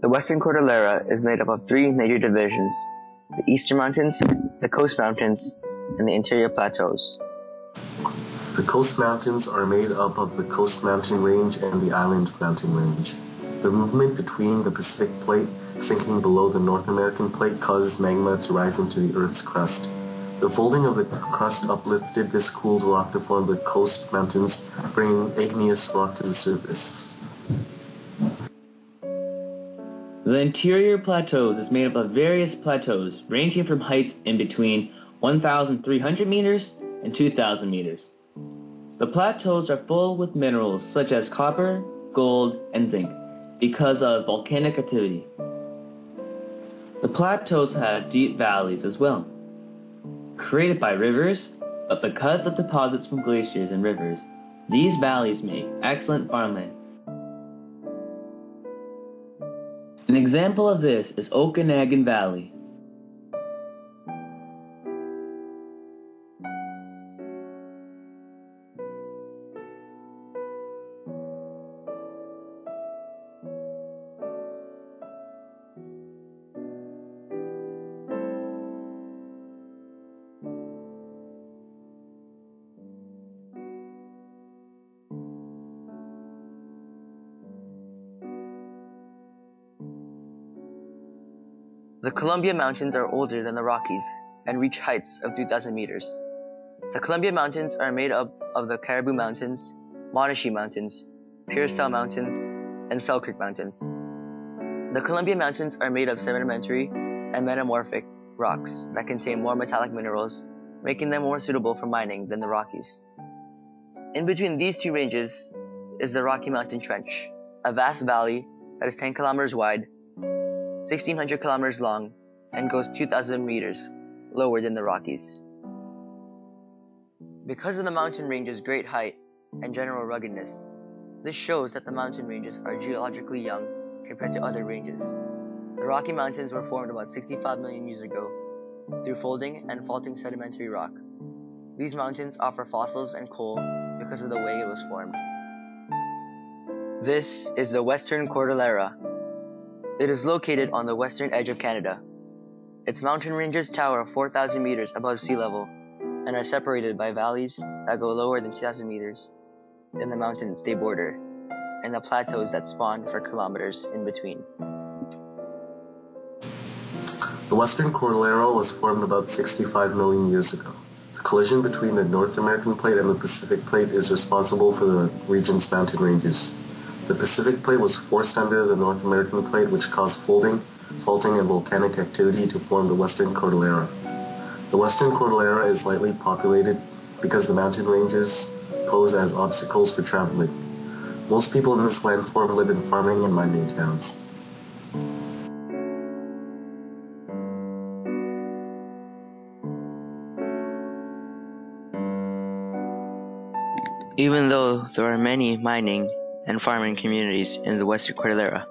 The Western Cordillera is made up of three major divisions: the Eastern Mountains, the Coast Mountains, and the Interior Plateaus. The Coast Mountains are made up of the Coast Mountain Range and the Island Mountain Range. The movement between the Pacific Plate sinking below the North American Plate causes magma to rise into the Earth's crust. The folding of the crust uplifted this cooled rock to form the Coast Mountains, bringing igneous rock to the surface. The Interior Plateaus is made up of various plateaus ranging from heights in between 1,300 meters and 2,000 meters. The plateaus are full with minerals such as copper, gold, and zinc because of volcanic activity. The plateaus have deep valleys as well, created by rivers, but because of deposits from glaciers and rivers, these valleys make excellent farmland. An example of this is Okanagan Valley. The Columbia Mountains are older than the Rockies and reach heights of 2,000 meters. The Columbia Mountains are made up of the Caribou Mountains, Monashee Mountains, Pearsall Mountains, and Selkirk Mountains. The Columbia Mountains are made of sedimentary and metamorphic rocks that contain more metallic minerals, making them more suitable for mining than the Rockies. In between these two ranges is the Rocky Mountain Trench, a vast valley that is 10 kilometers wide, 1,600 kilometers long, and goes 2,000 meters lower than the Rockies. Because of the mountain range's great height and general ruggedness, this shows that the mountain ranges are geologically young compared to other ranges. The Rocky Mountains were formed about 65 million years ago through folding and faulting sedimentary rock. These mountains offer fossils and coal because of the way it was formed. This is the Western Cordillera. It is located on the western edge of Canada. Its mountain ranges tower 4,000 meters above sea level and are separated by valleys that go lower than 2,000 meters than the mountains they border, and the plateaus that spawn for kilometers in between. The Western Cordillera was formed about 65 million years ago. The collision between the North American Plate and the Pacific Plate is responsible for the region's mountain ranges. The Pacific Plate was forced under the North American Plate, which caused folding, faulting, and volcanic activity to form the Western Cordillera. The Western Cordillera is lightly populated because the mountain ranges pose as obstacles for traveling. Most people in this landform live in farming and mining towns. Even though there are many mining and farming communities in the Western Cordillera,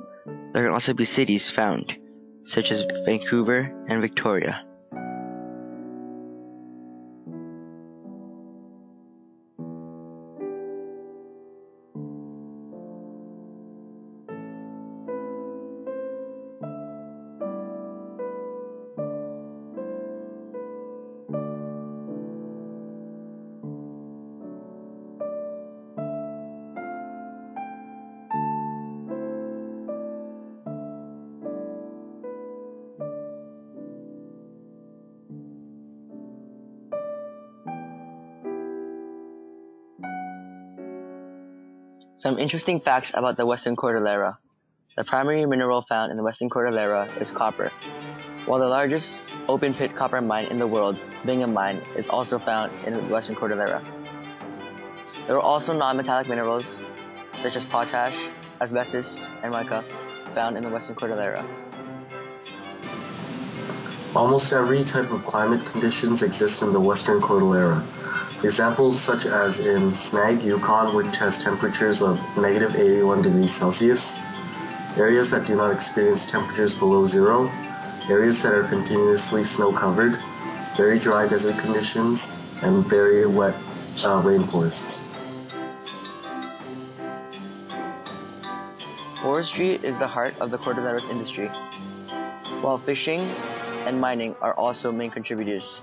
there can also be cities found, such as Vancouver and Victoria. Some interesting facts about the Western Cordillera. The primary mineral found in the Western Cordillera is copper, while the largest open-pit copper mine in the world, Bingham Mine, is also found in the Western Cordillera. There are also non-metallic minerals, such as potash, asbestos, and mica, found in the Western Cordillera. Almost every type of climate conditions exist in the Western Cordillera. Examples such as in Snag, Yukon, which has temperatures of negative 81 degrees Celsius, areas that do not experience temperatures below zero, areas that are continuously snow-covered, very dry desert conditions, and very wet rainforests. Forestry is the heart of the Cordillera's industry, while fishing and mining are also main contributors.